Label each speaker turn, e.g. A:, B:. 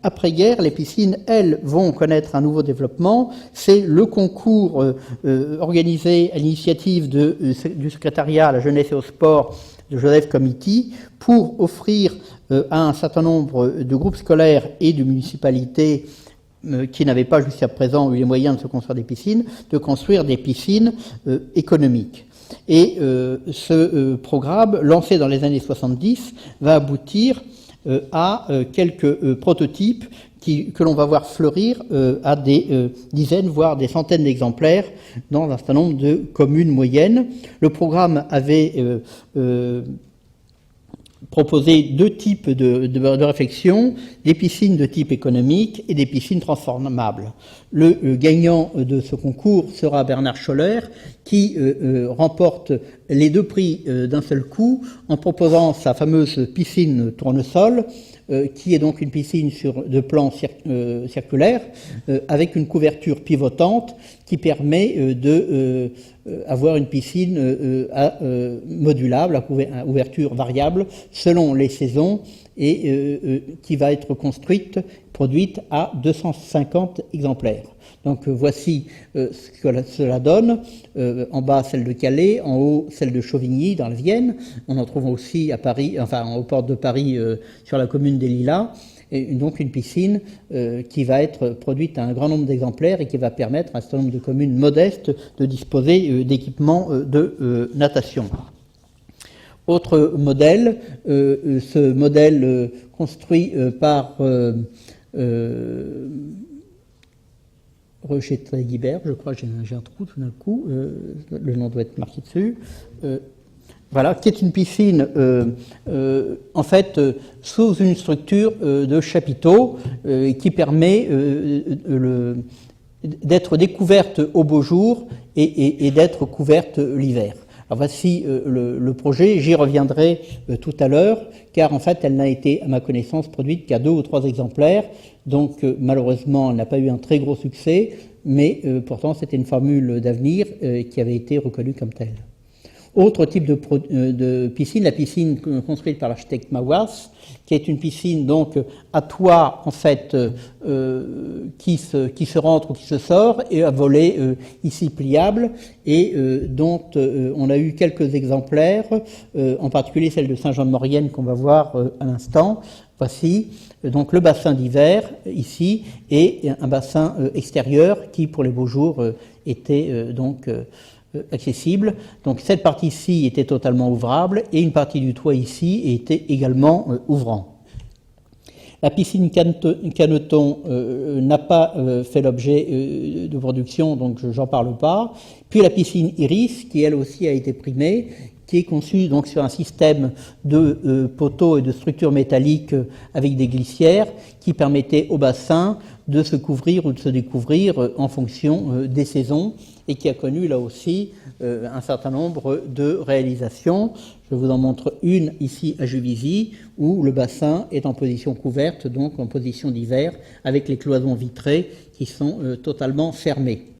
A: après-guerre, les piscines, elles, vont connaître un nouveau développement. C'est le concours organisé à l'initiative du secrétariat à la jeunesse et au sport de Joseph Comiti pour offrir à un certain nombre de groupes scolaires et de municipalités qui n'avaient pas jusqu'à présent eu les moyens de se construire des piscines, de construire des piscines économiques. Et ce programme, lancé dans les années 70, va aboutir à quelques prototypes que l'on va voir fleurir à des dizaines, voire des centaines d'exemplaires dans un certain nombre de communes moyennes. Le programme avait proposé deux types de réflexion, des piscines de type économique et des piscines transformables. Le gagnant de ce concours sera Bernard Scholler, qui remporte les deux prix d'un seul coup en proposant sa fameuse piscine tournesol, qui est donc une piscine de plan circulaire avec une couverture pivotante qui permet avoir une piscine modulable, à ouverture variable selon les saisons et qui va être produite à 250 exemplaires. Donc voici ce que cela donne. En bas, celle de Calais, en haut, celle de Chauvigny, dans la Vienne. On en trouve aussi à Paris, aux portes de Paris, sur la commune des Lilas. Et donc une piscine qui va être produite à un grand nombre d'exemplaires et qui va permettre à un certain nombre de communes modestes de disposer d'équipements de natation. Autre modèle, ce modèle construit par Rocher-Guibert, je crois, j'ai un trou tout d'un coup, le nom doit être marqué dessus. Voilà, qui est une piscine, en fait, sous une structure de chapiteaux qui permet d'être découverte au beau jour et d'être couverte l'hiver. Alors voici le projet, j'y reviendrai tout à l'heure, car en fait elle n'a été, à ma connaissance, produite qu'à 2 ou 3 exemplaires, donc malheureusement elle n'a pas eu un très gros succès, mais pourtant c'était une formule d'avenir qui avait été reconnue comme telle. Autre type de piscine, la piscine construite par l'architecte Mawas, qui est une piscine donc à toit en fait qui se rentre ou qui se sort et à volet ici pliable et dont on a eu quelques exemplaires, en particulier celle de Saint-Jean-de-Maurienne qu'on va voir à l'instant. Voici donc le bassin d'hiver ici et un bassin extérieur qui pour les beaux jours était donc accessible. Donc cette partie-ci était totalement ouvrable et une partie du toit ici était également ouvrant. La piscine Caneton n'a pas fait l'objet de production, donc j'en parle pas. Puis la piscine Iris, qui elle aussi a été primée, qui est conçue donc sur un système de poteaux et de structures métalliques avec des glissières qui permettaient au bassin de se couvrir ou de se découvrir en fonction des saisons et qui a connu là aussi un certain nombre de réalisations. Je vous en montre une ici à Juvisy où le bassin est en position couverte, donc en position d'hiver, avec les cloisons vitrées qui sont totalement fermées.